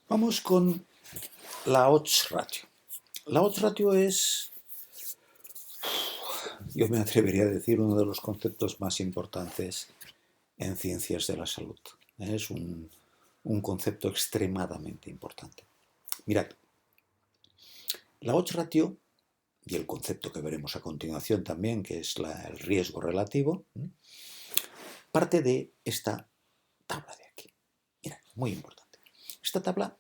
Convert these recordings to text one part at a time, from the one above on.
Vamos con la odds ratio. La odds ratio es, yo me atrevería a decir, uno de los conceptos más importantes en ciencias de la salud. Es un concepto extremadamente importante. Mirad, la odds ratio y el concepto que veremos a continuación también, que es el riesgo relativo, parte de esta tabla de aquí. Mirad, muy importante. Esta tabla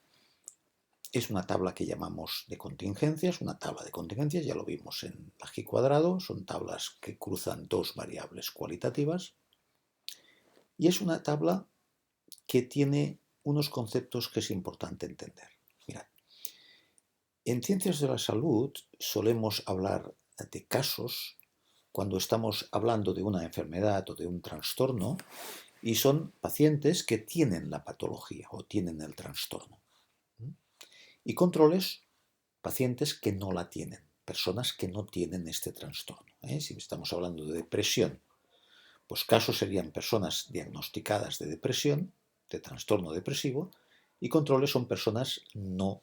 es una tabla que llamamos de contingencias, una tabla de contingencias, ya lo vimos en la G cuadrado, son tablas que cruzan dos variables cualitativas, y es una tabla que tiene unos conceptos que es importante entender. Mirad, en ciencias de la salud solemos hablar de casos cuando estamos hablando de una enfermedad o de un trastorno y son pacientes que tienen la patología o tienen el trastorno. Y controles, pacientes que no la tienen, personas que no tienen este trastorno. Si estamos hablando de depresión, pues casos serían personas diagnosticadas de depresión, de trastorno depresivo, y controles son personas no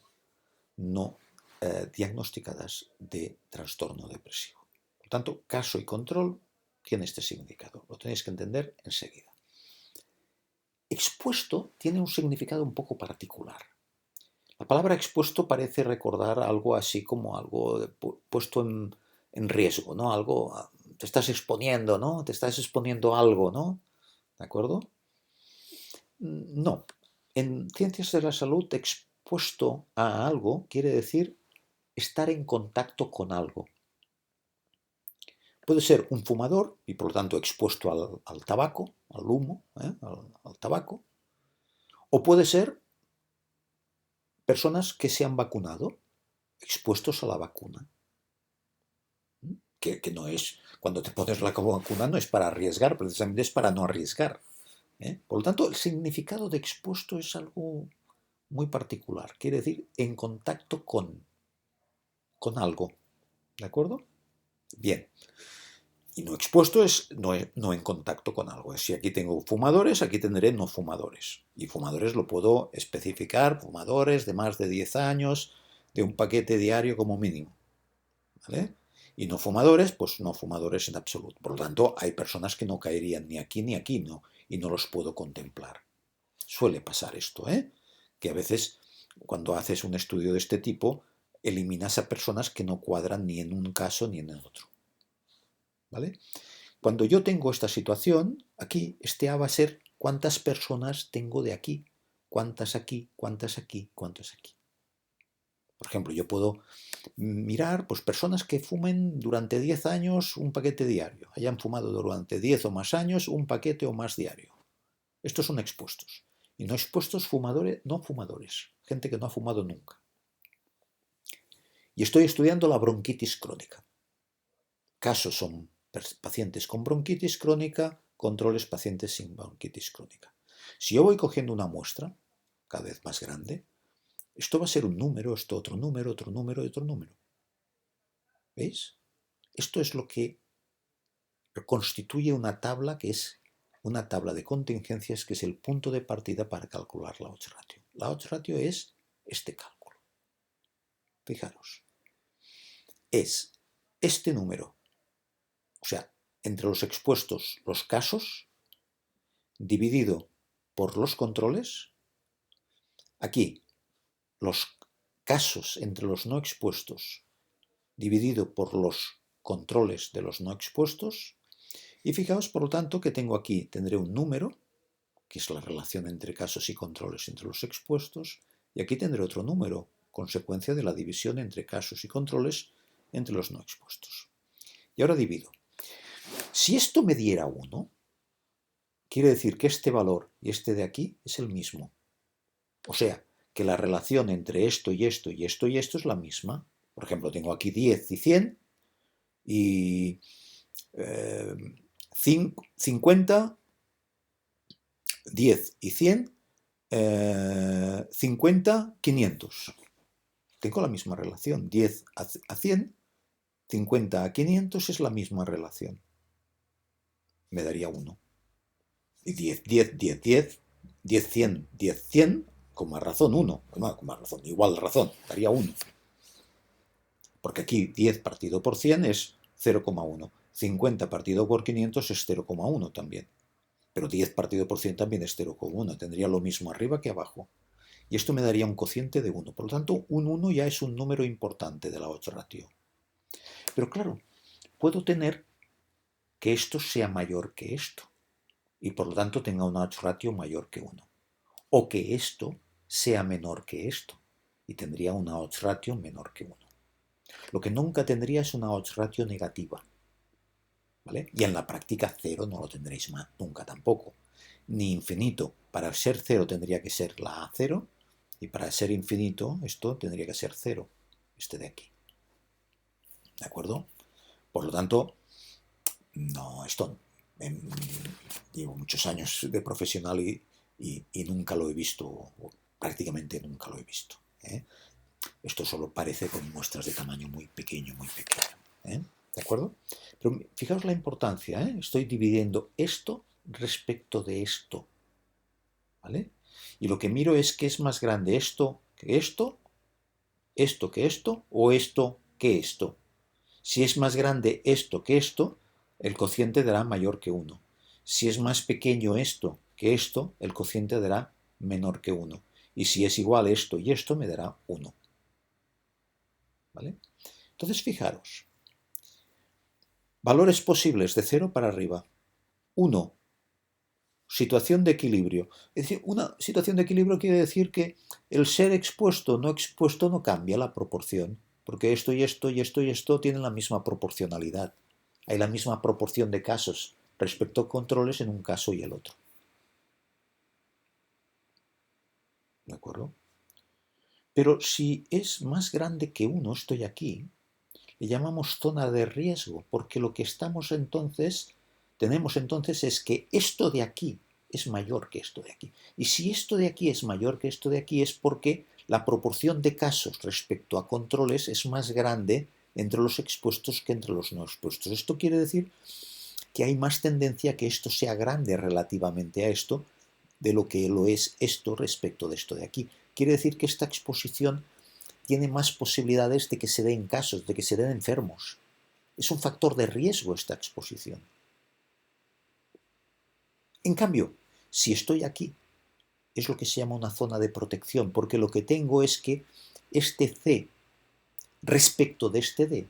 diagnosticadas de trastorno depresivo. Por tanto, caso y control tiene este significado. Lo tenéis que entender enseguida. Expuesto tiene un significado un poco particular. La palabra expuesto parece recordar algo así como algo puesto en riesgo, ¿no? Algo, te estás exponiendo, ¿no? Te estás exponiendo a algo, ¿no? ¿De acuerdo? No. En ciencias de la salud, expuesto a algo quiere decir estar en contacto con algo. Puede ser un fumador y por lo tanto expuesto al tabaco, al humo, al tabaco, o puede ser personas que se han vacunado, expuestos a la vacuna. Que no es, cuando te pones la vacuna no es para arriesgar, precisamente es para no arriesgar. Por lo tanto, el significado de expuesto es algo muy particular. Quiere decir en contacto con algo. ¿De acuerdo? Bien. Y no expuesto es no en contacto con algo. Si aquí tengo fumadores, aquí tendré no fumadores. Y fumadores lo puedo especificar, fumadores de más de 10 años, de un paquete diario como mínimo. ¿Vale? Y no fumadores, pues no fumadores en absoluto. Por lo tanto, hay personas que no caerían ni aquí, ¿no? Y no los puedo contemplar. Suele pasar esto, que a veces cuando haces un estudio de este tipo, eliminas a personas que no cuadran ni en un caso ni en el otro. ¿Vale? Cuando yo tengo esta situación, aquí, este A va a ser cuántas personas tengo de aquí, cuántas aquí, cuántas aquí, cuántas aquí. Por ejemplo, yo puedo mirar pues, personas que fumen durante 10 años un paquete diario, hayan fumado durante 10 o más años un paquete o más diario. Estos son expuestos. Y no expuestos, fumadores, no fumadores, gente que no ha fumado nunca. Y estoy estudiando la bronquitis crónica. Casos son pacientes con bronquitis crónica, controles pacientes sin bronquitis crónica. Si yo voy cogiendo una muestra, cada vez más grande, esto va a ser un número, esto otro número, otro número y otro número. ¿Veis? Esto es lo que constituye una tabla que es una tabla de contingencias que es el punto de partida para calcular la odds ratio. La odds ratio es este cálculo. Fijaros. Es este número, o sea, entre los expuestos, los casos, dividido por los controles. Aquí, los casos entre los no expuestos, dividido por los controles de los no expuestos. Y fijaos, por lo tanto, que tengo aquí, tendré un número, que es la relación entre casos y controles entre los expuestos, y aquí tendré otro número, consecuencia de la división entre casos y controles entre los no expuestos. Y ahora divido. Si esto me diera 1, quiere decir que este valor y este de aquí es el mismo. O sea, que la relación entre esto y esto y esto y esto es la misma. Por ejemplo, tengo aquí 10 y 100 y 50, 10 y 100, 50, 500. Tengo la misma relación. 10 a 100, 50 a 500 es la misma relación. Me daría 1. Y 10, 10, 10, 10, 10, 100, 10, 100, con más razón 1, bueno, con más razón, igual razón, daría 1. Porque aquí 10 partido por 100 es 0,1. 50 partido por 500 es 0,1 también. Pero 10 partido por 100 también es 0,1. Tendría lo mismo arriba que abajo. Y esto me daría un cociente de 1. Por lo tanto, un 1 ya es un número importante de la odds ratio. Pero claro, puedo tener que esto sea mayor que esto. Y por lo tanto tenga una odds ratio mayor que 1. O que esto sea menor que esto. Y tendría una odds ratio menor que 1. Lo que nunca tendría es una odds ratio negativa. ¿Vale? Y en la práctica 0 no lo tendréis más, nunca tampoco. Ni infinito. Para ser 0 tendría que ser la A0. Y para ser infinito, esto tendría que ser 0. Este de aquí. ¿De acuerdo? Por lo tanto, no, esto llevo muchos años de profesional y nunca lo he visto, o prácticamente nunca lo he visto. ¿Eh? Esto solo parece con muestras de tamaño muy pequeño, muy pequeño. ¿Eh? ¿De acuerdo? Pero fijaos la importancia, ¿eh? Estoy dividiendo esto respecto de esto. ¿Vale? Y lo que miro es qué es más grande, esto que esto que esto, o esto que esto. Si es más grande esto que esto, el cociente dará mayor que 1. Si es más pequeño esto que esto, el cociente dará menor que 1. Y si es igual esto y esto, me dará 1. ¿Vale? Entonces, fijaros. Valores posibles de 0 para arriba. 1. Situación de equilibrio. Es decir, una situación de equilibrio quiere decir que el ser expuesto no cambia la proporción, porque esto y esto y esto y esto tienen la misma proporcionalidad. Hay la misma proporción de casos respecto a controles en un caso y el otro. ¿De acuerdo? Pero si es más grande que 1, estoy aquí, le llamamos zona de riesgo, porque lo que tenemos entonces es que esto de aquí es mayor que esto de aquí. Y si esto de aquí es mayor que esto de aquí es porque la proporción de casos respecto a controles es más grande entre los expuestos que entre los no expuestos. Esto quiere decir que hay más tendencia a que esto sea grande relativamente a esto de lo que lo es esto respecto de esto de aquí. Quiere decir que esta exposición tiene más posibilidades de que se den casos, de que se den enfermos. Es un factor de riesgo esta exposición. En cambio, si estoy aquí, es lo que se llama una zona de protección, porque lo que tengo es que este C respecto de este D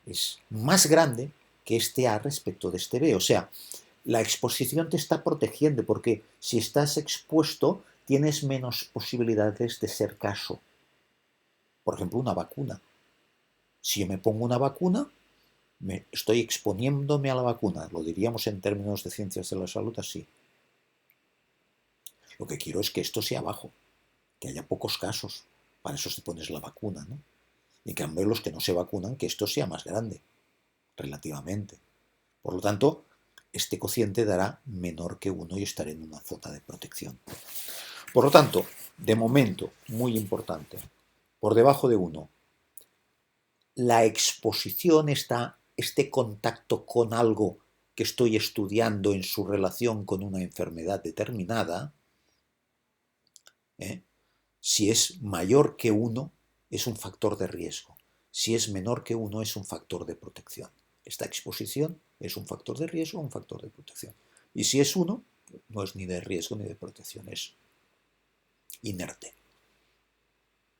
es más grande que este A respecto de este B. O sea, la exposición te está protegiendo, porque si estás expuesto, tienes menos posibilidades de ser caso. Por ejemplo, una vacuna. Si yo me pongo una vacuna, estoy exponiéndome a la vacuna, lo diríamos en términos de ciencias de la salud así. Lo que quiero es que esto sea bajo, que haya pocos casos, para eso te pones la vacuna, ¿no? Y en cambio los que no se vacunan, que esto sea más grande, relativamente. Por lo tanto, este cociente dará menor que 1 y estaré en una zona de protección. Por lo tanto, de momento, muy importante, por debajo de 1, la exposición este contacto con algo que estoy estudiando en su relación con una enfermedad determinada, si es mayor que 1, es un factor de riesgo. Si es menor que 1, es un factor de protección. Esta exposición es un factor de riesgo o un factor de protección. Y si es 1, no es ni de riesgo ni de protección, es inerte.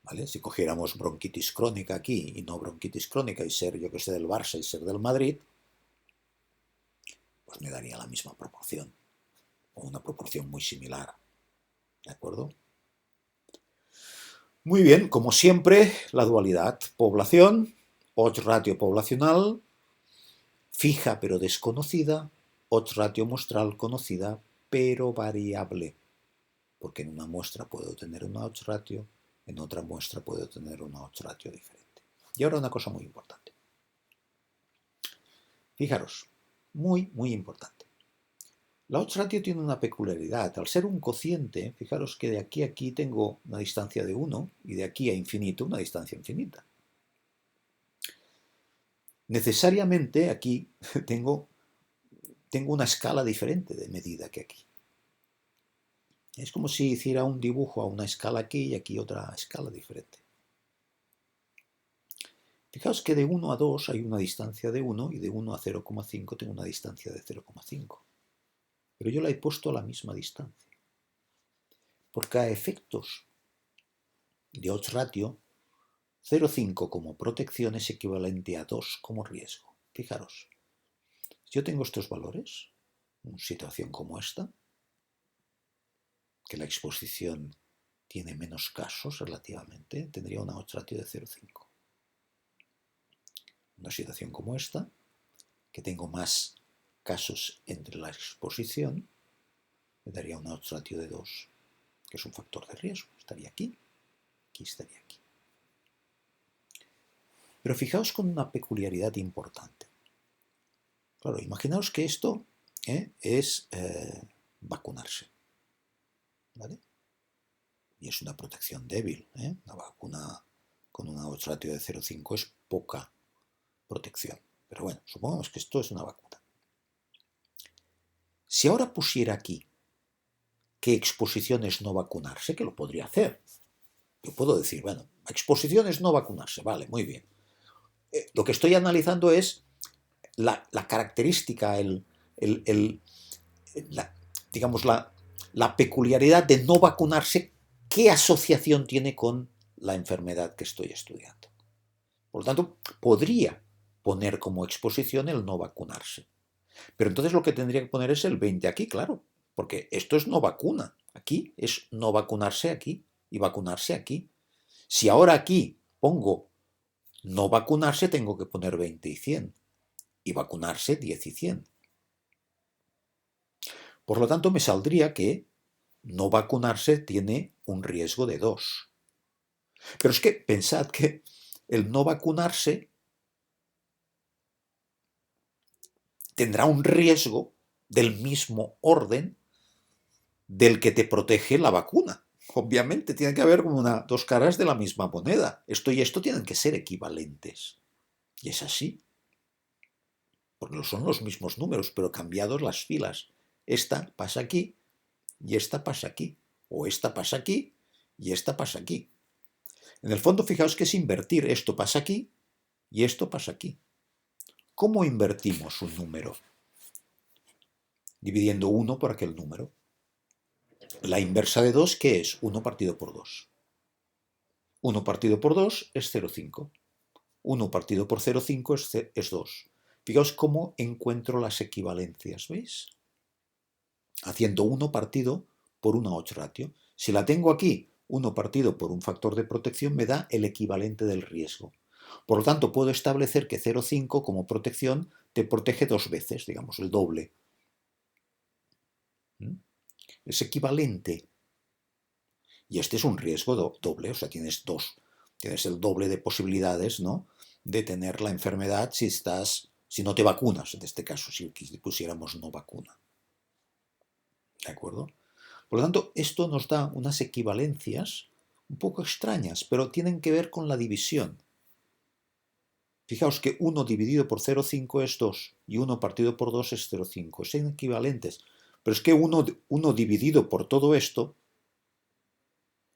¿Vale? Si cogiéramos bronquitis crónica aquí y no bronquitis crónica y ser, yo que sé, del Barça y ser del Madrid, pues me daría la misma proporción, o una proporción muy similar. ¿De acuerdo? Muy bien, como siempre, la dualidad. Población, odds ratio poblacional, fija pero desconocida, odds ratio muestral conocida pero variable. Porque en una muestra puedo tener una odds ratio, en otra muestra puedo tener una odds ratio diferente. Y ahora una cosa muy importante. Fijaros, muy, muy importante. La odds ratio tiene una peculiaridad. Al ser un cociente, fijaros que de aquí a aquí tengo una distancia de 1 y de aquí a infinito una distancia infinita. Necesariamente aquí tengo una escala diferente de medida que aquí. Es como si hiciera un dibujo a una escala aquí y aquí otra escala diferente. Fijaos que de 1 a 2 hay una distancia de 1 y de 1 a 0,5 tengo una distancia de 0,5. Pero yo la he puesto a la misma distancia. Porque a efectos de odds ratio, 0,5 como protección es equivalente a 2 como riesgo. Fijaros, si yo tengo estos valores, una situación como esta, que la exposición tiene menos casos relativamente, tendría una odds ratio de 0,5. Una situación como esta, que tengo más casos entre la exposición, me daría una odds ratio de 2, que es un factor de riesgo. Estaría aquí, aquí estaría aquí. Pero fijaos con una peculiaridad importante. Claro, imaginaos que esto es vacunarse, ¿vale? Y es una protección débil, Una vacuna con una odds ratio de 0,5 es poca protección. Pero bueno, supongamos que esto es una vacuna. Si ahora pusiera aquí qué exposición es no vacunarse, que lo podría hacer. Yo puedo decir, bueno, exposición es no vacunarse, vale, muy bien. Lo que estoy analizando es la característica, digamos, la peculiaridad de no vacunarse, qué asociación tiene con la enfermedad que estoy estudiando. Por lo tanto, podría poner como exposición el no vacunarse. Pero entonces lo que tendría que poner es el 20 aquí, claro, porque esto es no vacuna. Aquí es no vacunarse aquí y vacunarse aquí. Si ahora aquí pongo no vacunarse, tengo que poner 20 y 100. Y vacunarse 10 y 100. Por lo tanto, me saldría que no vacunarse tiene un riesgo de 2. Pero es que pensad que el no vacunarse tendrá un riesgo del mismo orden del que te protege la vacuna. Obviamente, tiene que haber como dos caras de la misma moneda. Esto y esto tienen que ser equivalentes. Y es así. Porque no son los mismos números, pero cambiados las filas. Esta pasa aquí y esta pasa aquí. O esta pasa aquí y esta pasa aquí. En el fondo, fijaos que es invertir. Esto pasa aquí y esto pasa aquí. ¿Cómo invertimos un número? Dividiendo 1 por aquel número. La inversa de 2, ¿qué es? 1 partido por 2. 1 partido por 2 es 0,5. 1 partido por 0,5 es 2. Fijaos cómo encuentro las equivalencias, ¿veis? Haciendo 1 partido por una odds ratio. Si la tengo aquí, 1 partido por un factor de protección me da el equivalente del riesgo. Por lo tanto, puedo establecer que 0,5 como protección te protege 2 veces, digamos, el doble. Es equivalente. Y este es un riesgo doble, o sea, tienes el doble de posibilidades, ¿no?, de tener la enfermedad si no te vacunas, en este caso, si pusiéramos no vacuna. ¿De acuerdo? Por lo tanto, esto nos da unas equivalencias un poco extrañas, pero tienen que ver con la división. Fijaos que 1 dividido por 0,5 es 2 y 1 partido por 2 es 0,5. Son equivalentes. Pero es que 1 dividido por todo esto,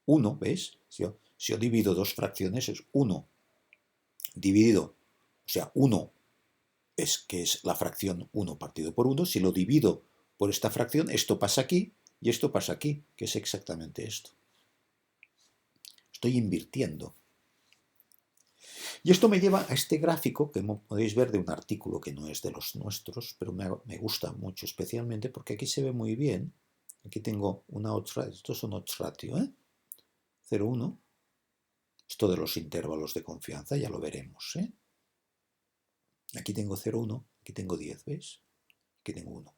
1, ¿veis? Si yo divido dos fracciones es 1 dividido, o sea, 1 que es la fracción 1 partido por 1. Si lo divido por esta fracción, esto pasa aquí y esto pasa aquí, que es exactamente esto. Estoy invirtiendo. Y esto me lleva a este gráfico que podéis ver de un artículo que no es de los nuestros, pero me gusta mucho especialmente porque aquí se ve muy bien. Aquí tengo una odds ratio, estos son odds ratio, 0,1. Esto de los intervalos de confianza ya lo veremos, Aquí tengo 0,1, aquí tengo 10, ¿veis? Aquí tengo 1.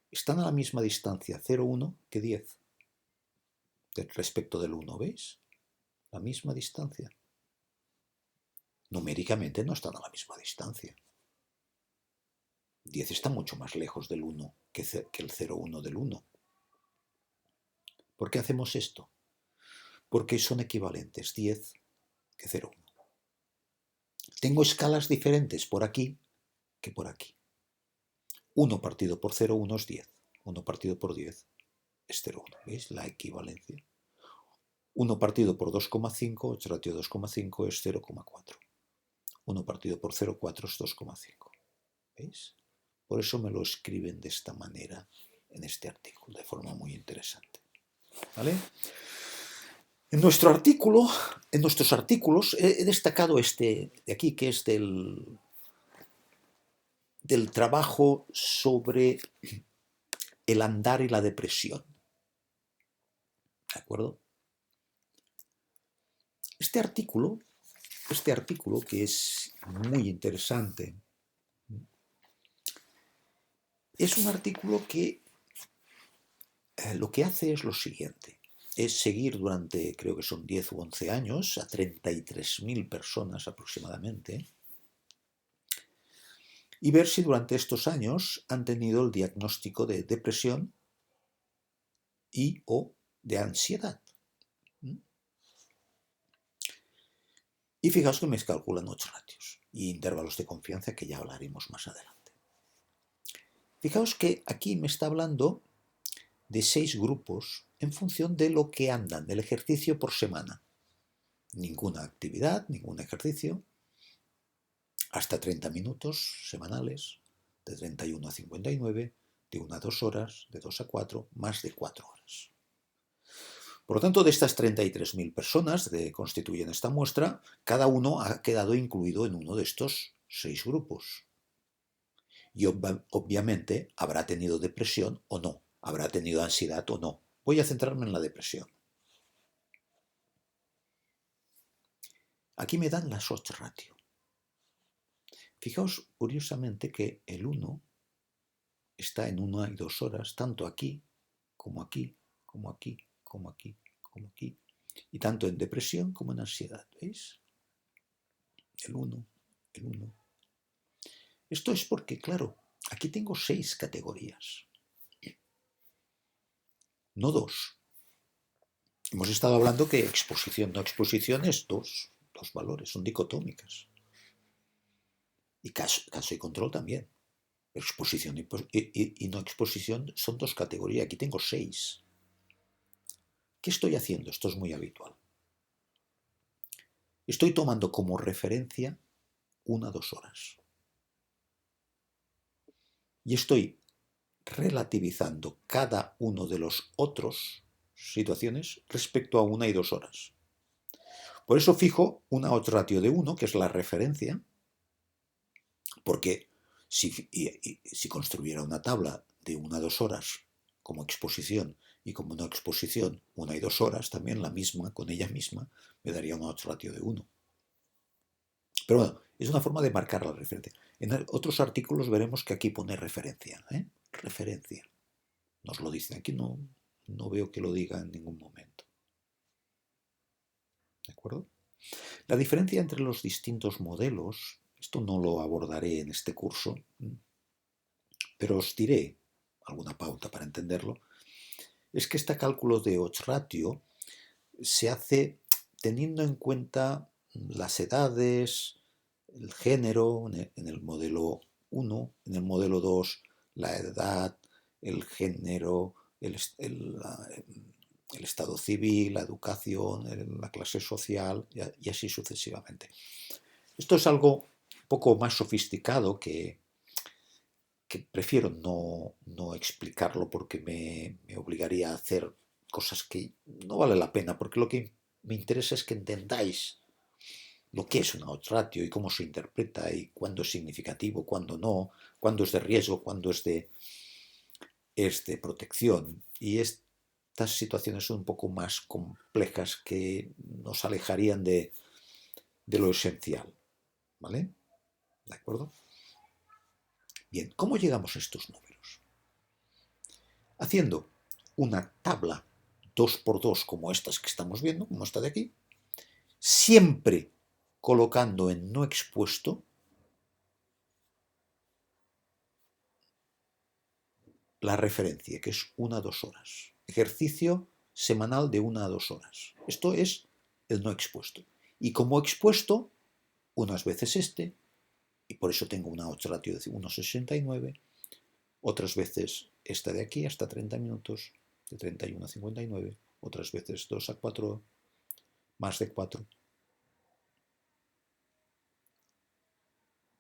Están a la misma distancia 0,1 que 10 respecto del 1, ¿veis? La misma distancia. Numéricamente no están a la misma distancia. 10 está mucho más lejos del 1 que el 0,1 del 1. ¿Por qué hacemos esto? Porque son equivalentes 10 que 0,1. Tengo escalas diferentes por aquí que por aquí. 1 partido por 0,1 es 10. 1 partido por 10 es 0,1. ¿Veis? La equivalencia. 1 partido por 2,5, H ratio 2,5 es 0,4. 1 partido por 0,4 es 2,5. ¿Veis? Por eso me lo escriben de esta manera en este artículo, de forma muy interesante. ¿Vale? En nuestros artículos he destacado este de aquí, que es del trabajo sobre el andar y la depresión. ¿De acuerdo? Este artículo que es muy interesante, es un artículo que lo que hace es lo siguiente. Es seguir durante, creo que son 10 u 11 años, a 33.000 personas aproximadamente, y ver si durante estos años han tenido el diagnóstico de depresión y o de ansiedad. Y fijaos que me calculan 8 ratios y intervalos de confianza que ya hablaremos más adelante. Fijaos que aquí me está hablando de 6 grupos en función de lo que andan, del ejercicio por semana. Ninguna actividad, ningún ejercicio, hasta 30 minutos semanales, de 31 a 59, de 1 a 2 horas, de 2 a 4, más de 4 horas. Por lo tanto, de estas 33.000 personas que constituyen esta muestra, cada uno ha quedado incluido en uno de estos 6 grupos. Y obviamente habrá tenido depresión o no, habrá tenido ansiedad o no. Voy a centrarme en la depresión. Aquí me dan las 8 ratios. Fijaos curiosamente que el 1 está en 1 y 2 horas, tanto aquí, como aquí, como aquí, como aquí, como aquí, y tanto en depresión como en ansiedad, ¿veis? El 1, el 1. Esto es porque, claro, aquí tengo 6 categorías, no 2. Hemos estado hablando que exposición, no exposición es dos valores, son dicotómicas. Y caso y control también. Exposición y no exposición son 2 categorías. Aquí tengo 6. ¿Qué estoy haciendo? Esto es muy habitual. Estoy tomando como referencia 1 a 2 horas. Y estoy relativizando cada uno de los otros situaciones respecto a 1 y 2 horas. Por eso fijo una odds ratio de 1, que es la referencia, porque si construyera una tabla de 1 a 2 horas como exposición y como no exposición 1 y 2 horas, también la misma, con ella misma, me daría una odds ratio de 1. Pero bueno, es una forma de marcar la referencia. En otros artículos veremos que aquí pone referencia. Referencia. Nos lo dicen. Aquí no veo que lo diga en ningún momento. ¿De acuerdo? La diferencia entre los distintos modelos, esto no lo abordaré en este curso, pero os diré alguna pauta para entenderlo, es que este cálculo de odds ratio se hace teniendo en cuenta las edades, el género, en el modelo 1, en el modelo 2, la edad, el género, el estado civil, la educación, la clase social y así sucesivamente. Esto es algo un poco más sofisticado que prefiero no explicarlo porque me obligaría a hacer cosas que no vale la pena, porque lo que me interesa es que entendáis lo que es una odds ratio y cómo se interpreta y cuándo es significativo, cuándo no, cuándo es de riesgo, cuándo es de protección. Y estas situaciones son un poco más complejas que nos alejarían de lo esencial. ¿Vale? ¿De acuerdo? Bien, ¿cómo llegamos a estos números? Haciendo una tabla 2×2 como estas que estamos viendo, como esta de aquí, siempre colocando en no expuesto la referencia, que es 1 a 2 horas. Ejercicio semanal de 1 a 2 horas. Esto es el no expuesto. Y como expuesto, unas veces y por eso tengo una odds ratio de 1,69, otras veces esta de aquí hasta 30 minutos de 31 a 59, otras veces 2 a 4, más de 4.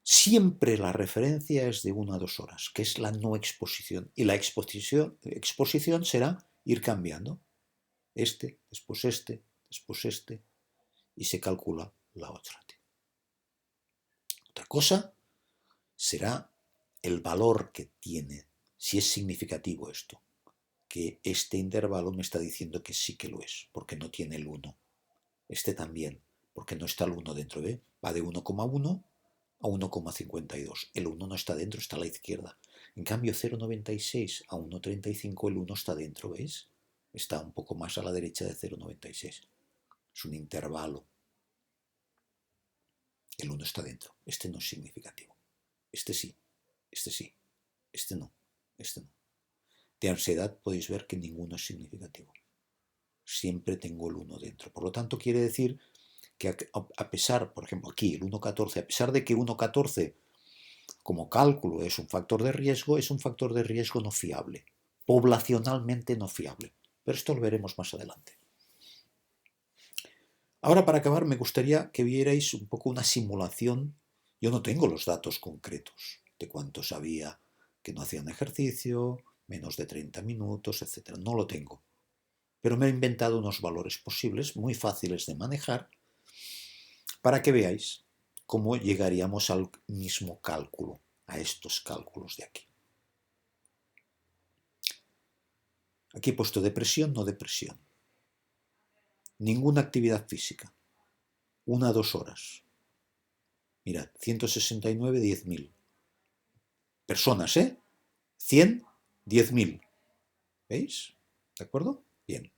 Siempre la referencia es de 1 a 2 horas, que es la no exposición. Y la exposición será ir cambiando. Después después y se calcula la odds ratio. Otra cosa será el valor que tiene, si es significativo esto, que este intervalo me está diciendo que sí que lo es, porque no tiene el 1. Este también, porque no está el 1 dentro, ¿ve? Va de 1,1 a 1,52. El 1 no está dentro, está a la izquierda. En cambio, 0,96 a 1,35 el 1 está dentro, ¿veis? Está un poco más a la derecha de 0,96. Es un intervalo. El 1 está dentro. Este no es significativo. Este sí, este sí, este no, este no. De ansiedad podéis ver que ninguno es significativo. Siempre tengo el 1 dentro. Por lo tanto, quiere decir que a pesar, por ejemplo, aquí el 1,14, a pesar de que 1,14 como cálculo es un factor de riesgo no fiable, poblacionalmente no fiable. Pero esto lo veremos más adelante. Ahora, para acabar, me gustaría que vierais un poco una simulación. Yo no tengo los datos concretos de cuántos había que no hacían ejercicio, menos de 30 minutos, etc. No lo tengo. Pero me he inventado unos valores posibles, muy fáciles de manejar, para que veáis cómo llegaríamos al mismo cálculo, a estos cálculos de aquí. Aquí he puesto depresión, no depresión. Ninguna actividad física. 1 a 2 horas. Mirad, 169, 10.000. Personas, ¿eh? 100, 10.000. ¿Veis? ¿De acuerdo? Bien.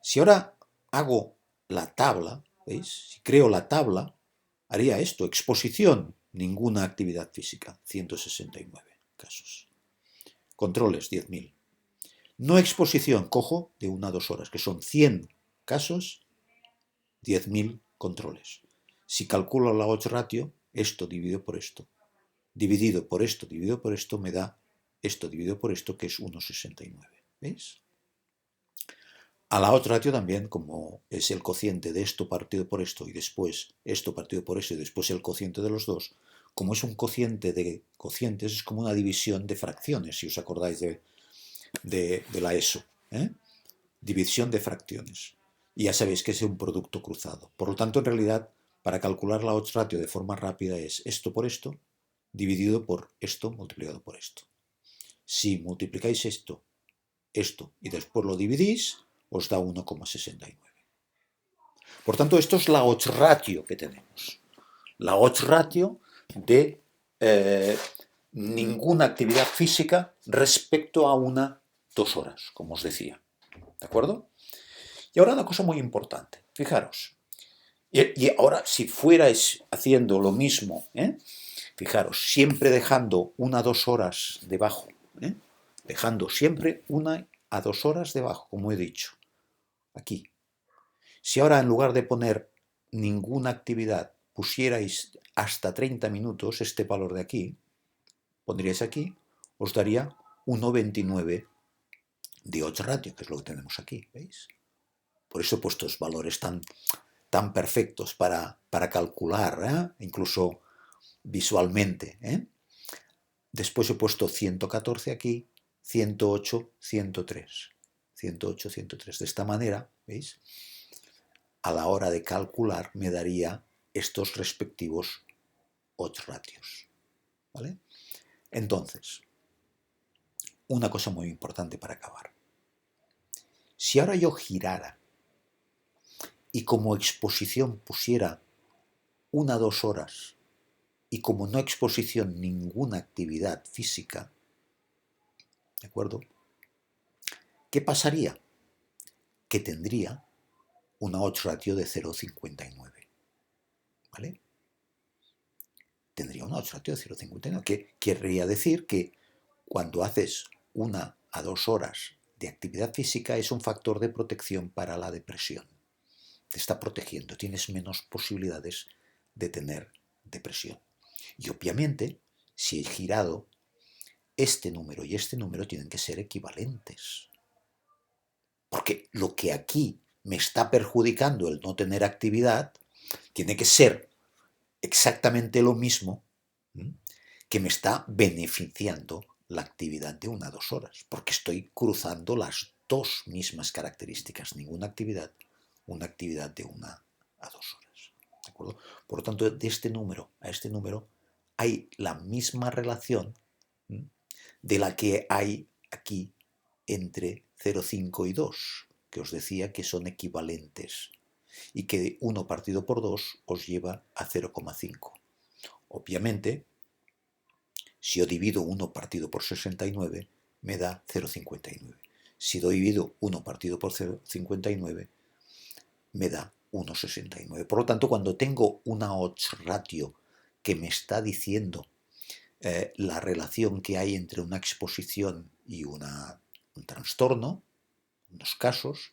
Si ahora hago la tabla, ¿veis? Si creo la tabla, haría esto. Exposición, ninguna actividad física. 169 casos. Controles, 10.000. No exposición, cojo de 1 a 2 horas, que son 100 casos, 10.000 controles. Si calculo la odds ratio, esto dividido por esto, dividido por esto, me da esto dividido por esto, que es 1,69. ¿Veis? A la odds ratio también, como es el cociente de esto partido por esto y después esto partido por esto y después el cociente de los dos, como es un cociente de cocientes, es como una división de fracciones, si os acordáis de la ESO. División de fracciones. Y ya sabéis que es un producto cruzado. Por lo tanto, en realidad, para calcular la odds ratio de forma rápida es esto por esto, dividido por esto, multiplicado por esto. Si multiplicáis esto y después lo dividís, os da 1,69. Por tanto, esto es la odds ratio que tenemos. La odds ratio de ninguna actividad física respecto a 2 horas, como os decía. ¿De acuerdo? Y ahora una cosa muy importante, fijaros. Y ahora, si fuerais haciendo lo mismo, fijaros, siempre dejando 1 a 2 horas debajo, dejando siempre 1 a 2 horas debajo, como he dicho, aquí. Si ahora en lugar de poner ninguna actividad pusierais hasta 30 minutos, este valor de aquí, pondríais aquí, os daría 1,29 de odds ratio, que es lo que tenemos aquí, ¿veis? Por eso he puesto estos valores tan perfectos para calcular, incluso visualmente. Después he puesto 114 aquí, 108, 103. 108, 103. De esta manera, ¿veis? A la hora de calcular me daría estos respectivos odds ratios. ¿Vale? Entonces, una cosa muy importante para acabar. Si ahora yo girara y como exposición pusiera 1 a 2 horas y como no exposición ninguna actividad física, ¿de acuerdo? ¿Qué pasaría? Que tendría una odds ratio de 0,59, ¿vale? Tendría una odds ratio de 0,59, que querría decir que cuando haces 1 a 2 horas de actividad física es un factor de protección para la depresión. Te está protegiendo, tienes menos posibilidades de tener depresión. Y obviamente, si he girado, este número y este número tienen que ser equivalentes. Porque lo que aquí me está perjudicando el no tener actividad tiene que ser exactamente lo mismo que me está beneficiando la actividad de 1 a 2 horas, porque estoy cruzando las dos mismas características, ninguna actividad, una actividad de 1 a 2 horas. ¿De acuerdo? Por lo tanto, de este número a este número hay la misma relación de la que hay aquí entre 0,5 y 2, que os decía que son equivalentes y que 1 partido por 2 os lleva a 0,5. Obviamente, si yo divido 1 partido por 69, me da 0,59. Si yo divido 1 partido por 0,59, me da 1,69. Por lo tanto, cuando tengo una odds ratio que me está diciendo la relación que hay entre una exposición y un trastorno, en los casos,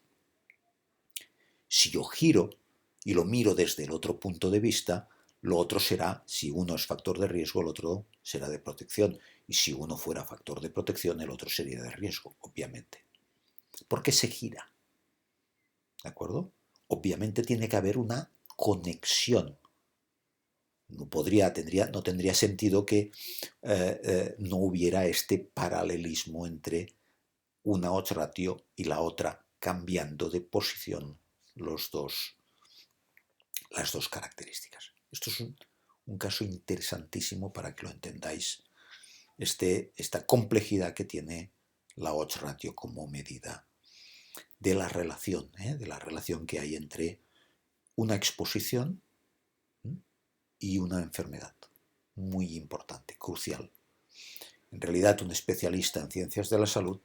si yo giro y lo miro desde el otro punto de vista, lo otro será, si uno es factor de riesgo, el otro será de protección. Y si uno fuera factor de protección, el otro sería de riesgo, obviamente. ¿Por qué se gira? ¿De acuerdo? Obviamente tiene que haber una conexión. No tendría sentido que no hubiera este paralelismo entre una odds ratio y la otra, cambiando de posición las dos características. Esto es un caso interesantísimo para que lo entendáis, esta complejidad que tiene la odds ratio como medida de la relación que hay entre una exposición y una enfermedad. Muy importante, crucial. En realidad, un especialista en ciencias de la salud,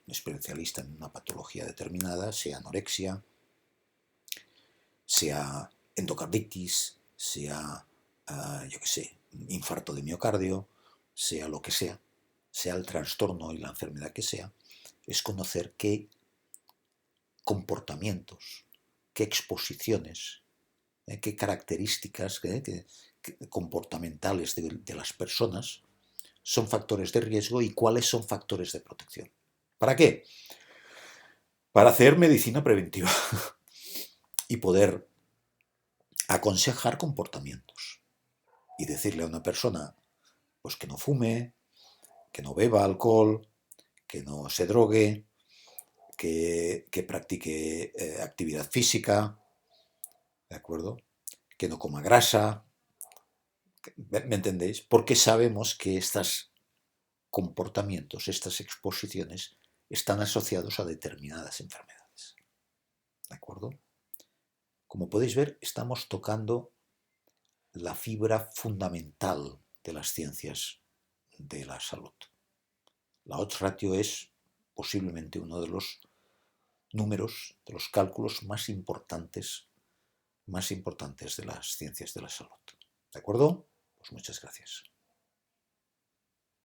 un especialista en una patología determinada, sea anorexia, sea endocarditis, sea, yo qué sé, infarto de miocardio, sea lo que sea el trastorno y la enfermedad que sea, es conocer qué comportamientos, qué exposiciones, qué características comportamentales de las personas son factores de riesgo y cuáles son factores de protección. ¿Para qué? Para hacer medicina preventiva y poder aconsejar comportamientos y decirle a una persona pues que no fume, que no beba alcohol, que no se drogue, que practique actividad física, ¿de acuerdo? Que no coma grasa, ¿me entendéis? Porque sabemos que estos comportamientos, estas exposiciones, están asociados a determinadas enfermedades, ¿de acuerdo? Como podéis ver, estamos tocando la fibra fundamental de las ciencias de la salud. La odds ratio es posiblemente uno de los números, de los cálculos más importantes de las ciencias de la salud. ¿De acuerdo? Pues muchas gracias.